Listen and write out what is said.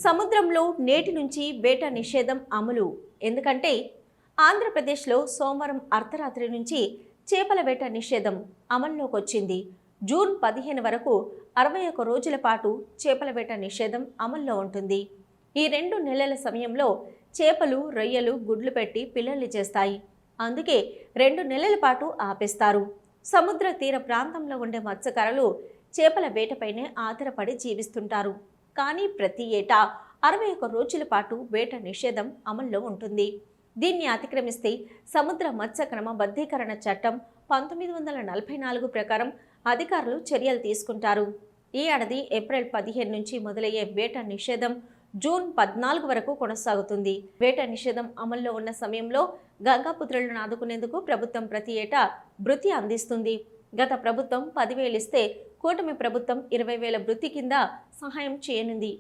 సముద్రంలో నేటి నుంచి వేట నిషేధం అమలు. ఎందుకంటే ఆంధ్రప్రదేశ్లో సోమవారం అర్ధరాత్రి నుంచి చేపల వేట నిషేధం అమల్లోకి వచ్చింది. జూన్ 15 వరకు 61 రోజుల పాటు చేపల వేట నిషేధం అమల్లో ఉంటుంది. ఈ 2 నెలల సమయంలో చేపలు, రొయ్యలు గుడ్లు పెట్టి పిల్లల్ని చేస్తాయి. అందుకే 2 నెలల పాటు ఆపేస్తారు. సముద్ర తీర ప్రాంతంలో ఉండే మత్స్యకారులు చేపల వేటపైనే ఆధారపడి జీవిస్తుంటారు. కానీ ప్రతి ఏటా 61 రోజుల పాటు వేట నిషేధం అమల్లో ఉంటుంది. దీన్ని అతిక్రమిస్తే సముద్ర మత్స్య క్రమబద్ధీకరణ చట్టం 1944 ప్రకారం అధికారులు చర్యలు తీసుకుంటారు. ఈ ఏడాది ఏప్రిల్ 15 నుంచి మొదలయ్యే వేట నిషేధం జూన్ 14 వరకు కొనసాగుతుంది. వేట నిషేధం అమల్లో ఉన్న సమయంలో గంగాపుత్రులను ఆదుకునేందుకు ప్రభుత్వం ప్రతి ఏటా భృతి అందిస్తుంది. గత ప్రభుత్వం 10,000 ఇస్తే కూటమి ప్రభుత్వం 20,000 భృతి కింద సహాయం చేయనుంది.